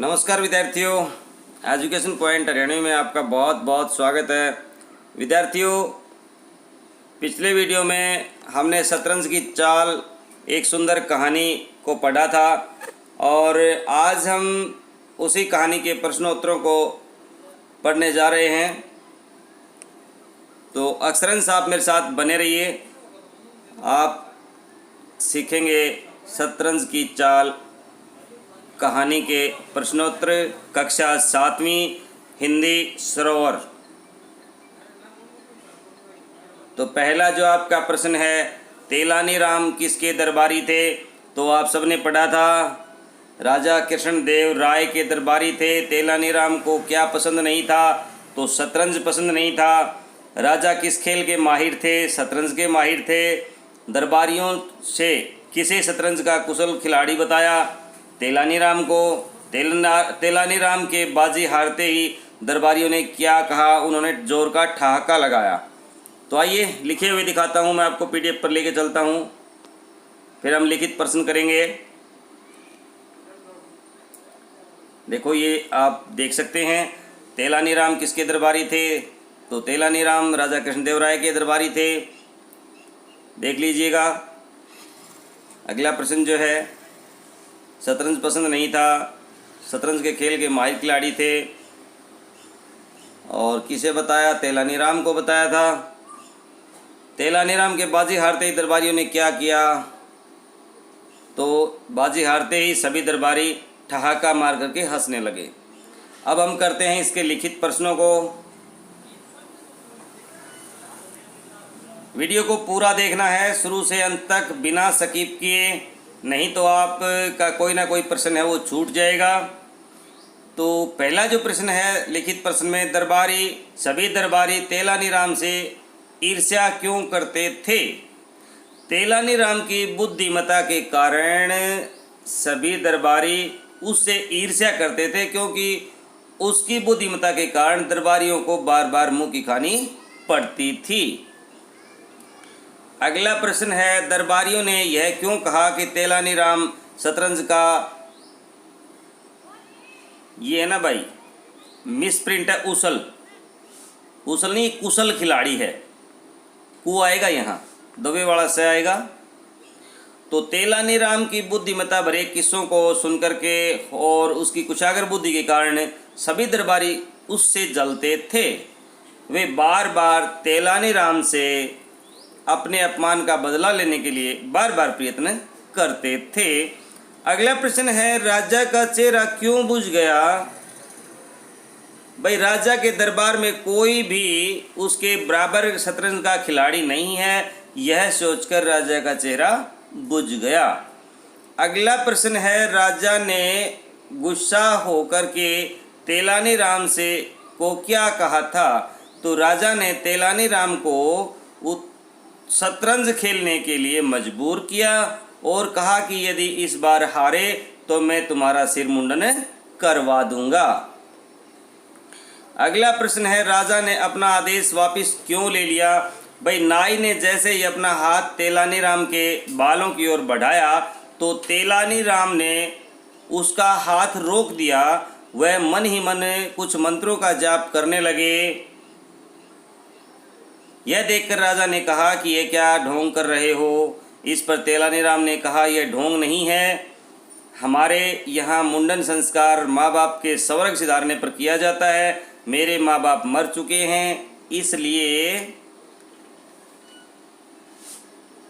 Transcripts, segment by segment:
नमस्कार विद्यार्थियों, education point Haryana में आपका बहुत बहुत स्वागत है। विद्यार्थियों, पिछले वीडियो में हमने शतरंज की चाल एक सुंदर कहानी को पढ़ा था और आज हम उसी कहानी के प्रश्नोत्तरों को पढ़ने जा रहे हैं। तो अक्षरंश आप मेरे साथ बने रहिए, आप सीखेंगे शतरंज की चाल कहानी के प्रश्नोत्तर, कक्षा 7वीं हिंदी सरोवर। तो पहला जो आपका प्रश्न है, तेलानी राम किसके दरबारी थे? तो आप सबने पढ़ा था, राजा कृष्णदेव राय के दरबारी थे। तेलानी राम को क्या पसंद नहीं था? तो शतरंज पसंद नहीं था। राजा किस खेल के माहिर थे? शतरंज के माहिर थे। दरबारियों से किसे शतरंज का कुशल खिलाड़ी बताया? तेलानी राम को। तेलानी राम के बाजी हारते ही दरबारियों ने क्या कहा? उन्होंने जोर का ठहाका लगाया। तो आइए लिखे हुए दिखाता हूँ, मैं आपको पीडीएफ पर लेके चलता हूँ, फिर हम लिखित प्रश्न करेंगे। देखो, ये आप देख सकते हैं, तेलानी राम किसके दरबारी थे? तो तेलानी राम राजा कृष्णदेव राय के दरबारी थे। देख लीजिएगा। अगला प्रश्न जो है, शतरंज पसंद नहीं था, शतरंज के खेल के माहिर खिलाड़ी थे और किसे बताया? तेलानी राम को बताया था। तेलानी राम के बाजी हारते ही दरबारियों ने क्या किया? तो बाजी हारते ही सभी दरबारी ठहाका मार करके हंसने लगे। अब हम करते हैं इसके लिखित प्रश्नों को। वीडियो को पूरा देखना है, शुरू से अंत तक, बिना स्किप किए, नहीं तो आपका कोई ना कोई प्रश्न है वो छूट जाएगा। तो पहला जो प्रश्न है लिखित प्रश्न में, सभी दरबारी तेलानी राम से ईर्ष्या क्यों करते थे? तेलानी राम की बुद्धिमत्ता के कारण सभी दरबारी उससे ईर्ष्या करते थे, क्योंकि उसकी बुद्धिमत्ता के कारण दरबारियों को बार बार मुंह की खानी पड़ती थी। अगला प्रश्न है, दरबारियों ने यह क्यों कहा कि तेलानी राम शतरंज का, ये है ना भाई, मिसप्रिंट है, उसल नहीं, कुशल खिलाड़ी है। कु आएगा यहाँ, दबे वाला से आएगा। तो तेलानी राम की बुद्धिमत्ता भरे किस्सों को सुनकर के और उसकी कुशागर बुद्धि के कारण सभी दरबारी उससे जलते थे। वे बार बार तेलानी राम से अपने अपमान का बदला लेने के लिए बार बार प्रयत्न करते थे। अगला प्रश्न है, राजा का चेहरा क्यों बुझ गया? भाई, राजा के दरबार में कोई भी उसके बराबर शतरंज का खिलाड़ी नहीं है, यह सोचकर राजा का चेहरा बुझ गया। अगला प्रश्न है, राजा ने गुस्सा होकर के तेलानी राम से को क्या कहा था? तो राजा ने तेलानी राम को शतरंज खेलने के लिए मजबूर किया और कहा कि यदि इस बार हारे तो मैं तुम्हारा सिर मुंडन करवा दूंगा। अगला प्रश्न है, राजा ने अपना आदेश वापस क्यों ले लिया? भाई, नाई ने जैसे ही अपना हाथ तेलानी राम के बालों की ओर बढ़ाया तो तेलानी राम ने उसका हाथ रोक दिया। वह मन ही मन कुछ मंत्रों का जाप करने लगे। यह देखकर राजा ने कहा कि ये क्या ढोंग कर रहे हो? इस पर तेलानी राम ने कहा, यह ढोंग नहीं है, हमारे यहाँ मुंडन संस्कार माँ बाप के स्वर्ग सिधारने पर किया जाता है। मेरे माँ बाप मर चुके हैं, इसलिए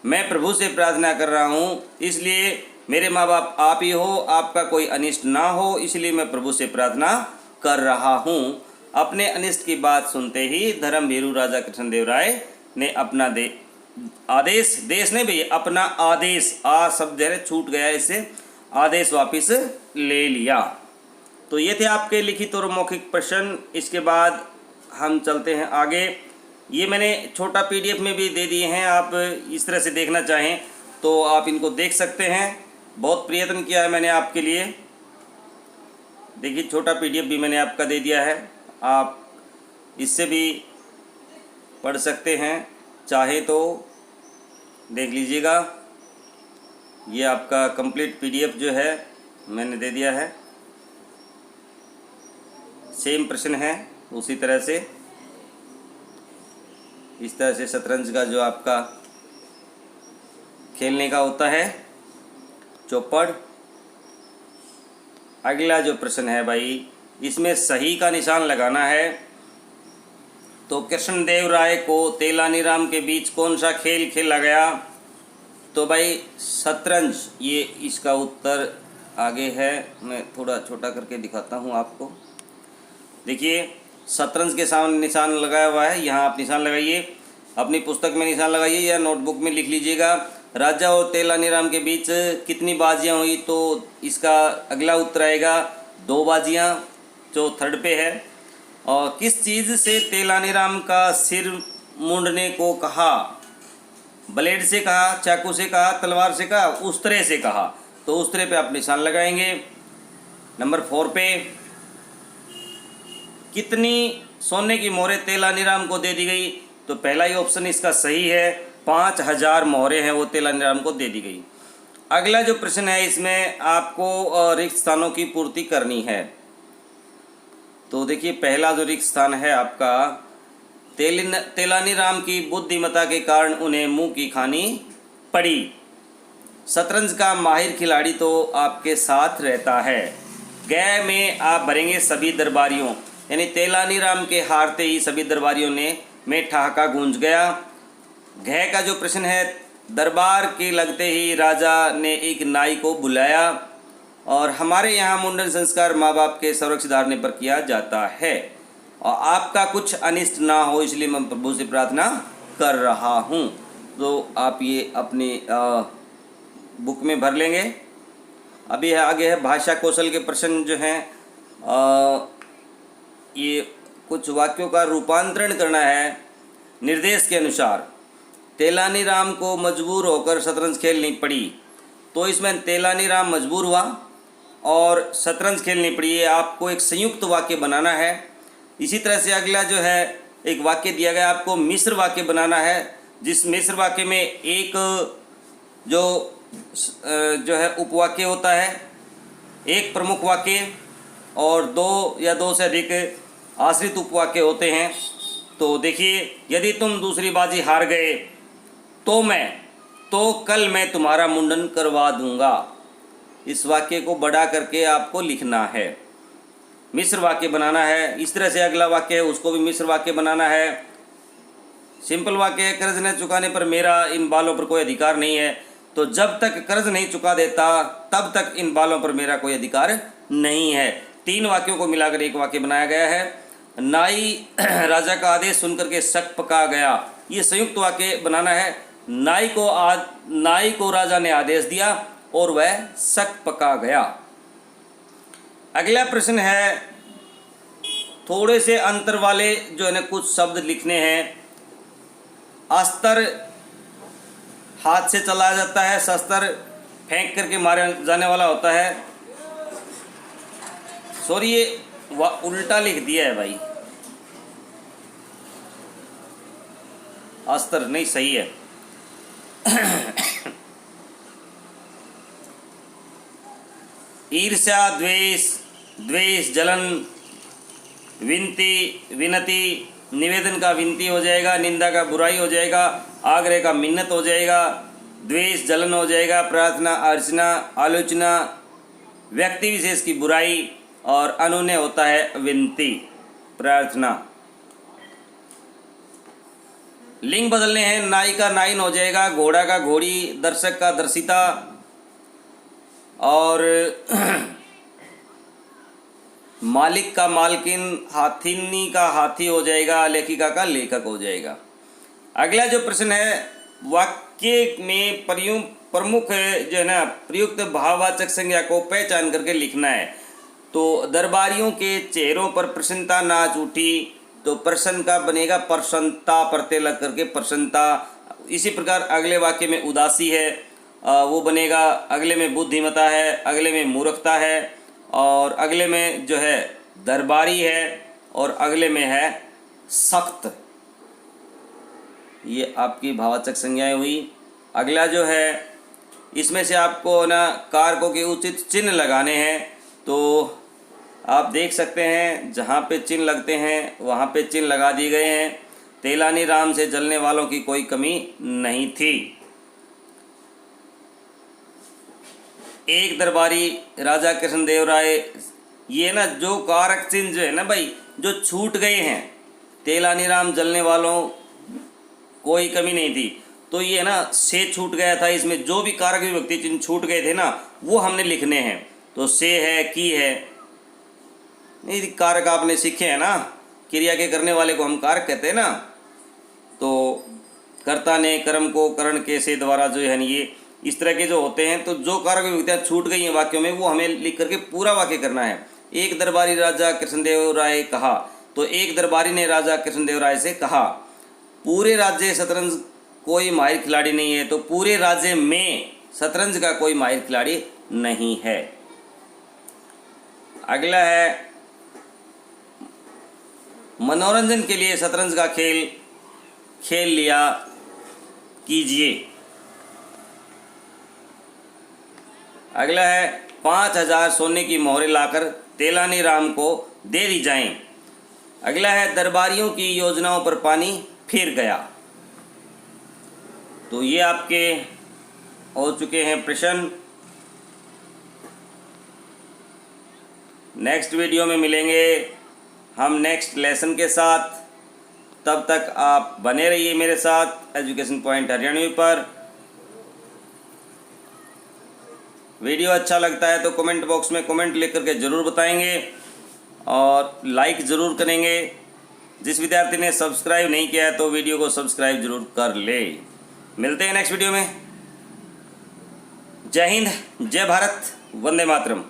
मैं प्रभु से प्रार्थना कर रहा हूँ, इसलिए मेरे माँ बाप आप ही हो, आपका कोई अनिष्ट ना हो, इसलिए मैं प्रभु से प्रार्थना कर रहा हूँ। अपने अनिष्ट की बात सुनते ही धर्मभीरू राजा कृष्णदेव राय ने अपना देश ने भी अपना आदेश, आ शब्द है छूट गया, इससे आदेश वापस ले लिया। तो ये थे आपके लिखित और मौखिक प्रश्न। इसके बाद हम चलते हैं आगे। ये मैंने छोटा पीडीएफ में भी दे दिए हैं, आप इस तरह से देखना चाहें तो आप इनको देख सकते हैं। बहुत प्रयत्न किया है मैंने आपके लिए। देखिए, छोटा पीडीएफ भी मैंने आपका दे दिया है, आप इससे भी पढ़ सकते हैं, चाहे तो देख लीजिएगा। ये आपका कंप्लीट पीडीएफ जो है मैंने दे दिया है। सेम प्रश्न है उसी तरह से। इस तरह से शतरंज का जो आपका खेलने का होता है चौपड़। अगला जो प्रश्न है भाई, इसमें सही का निशान लगाना है। तो कृष्णदेव राय को तेलानीराम के बीच कौन सा खेल खेला गया? तो भाई शतरंज, ये इसका उत्तर आगे है। मैं थोड़ा छोटा करके दिखाता हूँ आपको। देखिए शतरंज के सामने निशान लगाया हुआ है, यहाँ आप निशान लगाइए, अपनी पुस्तक में निशान लगाइए या नोटबुक में लिख लीजिएगा। राजा और तेलानीराम के बीच कितनी बाजियाँ हुई? तो इसका अगला उत्तर आएगा 2 बाजियाँ, जो थर्ड पे है। और किस चीज़ से तेलानीराम का सिर मूंडने को कहा? ब्लेड से कहा, चाकू से कहा, तलवार से कहा, उस्तरे से कहा। तो उस्तरे पे आप निशान लगाएंगे। नंबर 4 पे, कितनी सोने की मोहरें तेलानीराम को दे दी गई? तो पहला ही ऑप्शन इसका सही है, 5000 मोहरें हैं वो तेलानीराम को दे दी गई। अगला जो प्रश्न है, इसमें आपको रिक्त स्थानों की पूर्ति करनी है। तो देखिए पहला जो रिक्त स्थान है आपका, तेलानीराम की बुद्धिमत्ता के कारण उन्हें मुंह की खानी पड़ी। शतरंज का माहिर खिलाड़ी तो आपके साथ रहता है। गै में आप भरेंगे सभी दरबारियों, यानी तेलानीराम के हारते ही सभी दरबारियों में ठहाका गूंज गया। घ का जो प्रश्न है, दरबार के लगते ही राजा ने एक नाई को बुलाया। और हमारे यहाँ मुंडन संस्कार माँ बाप के सुरक्षित धारने पर किया जाता है। और आपका कुछ अनिष्ट ना हो, इसलिए मैं प्रभु से प्रार्थना कर रहा हूँ। तो आप ये अपनी बुक में भर लेंगे। अभी आगे है भाषा कौशल के प्रश्न जो हैं। ये कुछ वाक्यों का रूपांतरण करना है निर्देश के अनुसार। तेलानीराम को मजबूर होकर शतरंज खेलनी पड़ी। तो इसमें तेलानीराम मजबूर हुआ और शतरंज खेलनी पड़ी। ये आपको एक संयुक्त वाक्य बनाना है। इसी तरह से अगला जो है, एक वाक्य दिया गया आपको, मिश्र वाक्य बनाना है। जिस मिश्र वाक्य में एक जो है उपवाक्य होता है, एक प्रमुख वाक्य और 2 या 2 से अधिक आश्रित उपवाक्य होते हैं। तो देखिए, यदि तुम दूसरी बाजी हार गए तो कल मैं तुम्हारा मुंडन करवा दूंगा। इस वाक्य को बढ़ा करके आपको लिखना है, मिश्र वाक्य बनाना है। इस तरह से अगला वाक्य है, उसको भी मिश्र वाक्य बनाना है। सिंपल वाक्य है, कर्ज न चुकाने पर मेरा इन बालों पर कोई अधिकार नहीं है। तो जब तक कर्ज नहीं चुका देता तब तक इन बालों पर मेरा कोई अधिकार नहीं है। 3 वाक्यों को मिलाकर एक वाक्य बनाया गया है। नाई राजा का आदेश सुनकर के शक पका गया। ये संयुक्त वाक्य बनाना है। नाई को राजा ने आदेश दिया और वह शक पका गया। अगला प्रश्न है, थोड़े से अंतर वाले जो है ना कुछ शब्द लिखने हैं। अस्त्र हाथ से चलाया जाता है, शस्त्र फेंक करके मारे जाने वाला होता है। सॉरी, ये उल्टा लिख दिया है भाई, अस्त्र नहीं सही है। ईर्ष्या, द्वेष, जलन, विनती, निवेदन का विनती हो जाएगा, निंदा का बुराई हो जाएगा, आग्रह का मिन्नत हो जाएगा, द्वेष जलन हो जाएगा, प्रार्थना अर्चना, आलोचना व्यक्ति विशेष की बुराई, और अनुनय होता है विनती, प्रार्थना। लिंग बदलने हैं, नाई का नाइन हो जाएगा, घोड़ा का घोड़ी, दर्शक का दर्शिता, और मालिक का मालकिन, हाथीनी का हाथी हो जाएगा, लेखिका का लेखक हो जाएगा। अगला जो प्रश्न है, वाक्य में प्रमुख जो है ना प्रयुक्त भाववाचक संज्ञा को पहचान करके लिखना है। तो दरबारियों के चेहरों पर प्रसन्नता नाच उठी, तो प्रसन्न का बनेगा प्रसन्नता, प्रत्यय लग करके प्रसन्नता। इसी प्रकार अगले वाक्य में उदासी है, वो बनेगा, अगले में बुद्धिमता है, अगले में मूर्खता है, और अगले में जो है दरबारी है, और अगले में है सख्त। ये आपकी भाववाचक संज्ञाएं हुई। अगला जो है, इसमें से आपको ना कारकों के उचित चिन्ह लगाने हैं। तो आप देख सकते हैं जहाँ पे चिन्ह लगते हैं वहाँ पे चिन्ह लगा दिए गए हैं। तेलानी राम से जलने वालों की कोई कमी नहीं थी। एक दरबारी राजा कृष्णदेव राय, ये ना जो कारक चिन्ह जो है ना भाई, जो छूट गए हैं, तेलानी राम जलने वालों कोई कमी नहीं थी, तो ये ना से छूट गया था। इसमें जो भी कारक विभक्ति चिन्ह छूट गए थे ना वो हमने लिखने हैं। तो से है, की है, नहीं कारक आपने सीखे हैं ना, क्रिया के करने वाले को हम कारक कहते हैं ना। तो कर्ता ने कर्म को करण के से द्वारा जो है ये इस तरह के जो होते हैं, तो जो कारक विभक्तियाँ छूट गई हैं वाक्यों में वो हमें लिख करके पूरा वाक्य करना है। एक दरबारी राजा कृष्णदेव राय कहा, तो एक दरबारी ने राजा कृष्णदेव राय से कहा, पूरे राज्य शतरंज कोई माहिर खिलाड़ी नहीं है। तो पूरे राज्य में शतरंज का कोई माहिर खिलाड़ी नहीं है। अगला है, मनोरंजन के लिए शतरंज का खेल लिया कीजिए। अगला है, 5000 सोने की मोहरें लाकर तेलानी राम को दे दी जाएं। अगला है, दरबारियों की योजनाओं पर पानी फिर गया। तो ये आपके हो चुके हैं प्रश्न। नेक्स्ट वीडियो में मिलेंगे हम नेक्स्ट लेसन के साथ। तब तक आप बने रहिए मेरे साथ एजुकेशन पॉइंट हरियाणवी पर। वीडियो अच्छा लगता है तो कमेंट बॉक्स में कमेंट लिख करके ज़रूर बताएंगे और लाइक ज़रूर करेंगे। जिस विद्यार्थी ने सब्सक्राइब नहीं किया है तो वीडियो को सब्सक्राइब जरूर कर ले। मिलते हैं नेक्स्ट वीडियो में। जय हिंद, जय भारत, वंदे मातरम।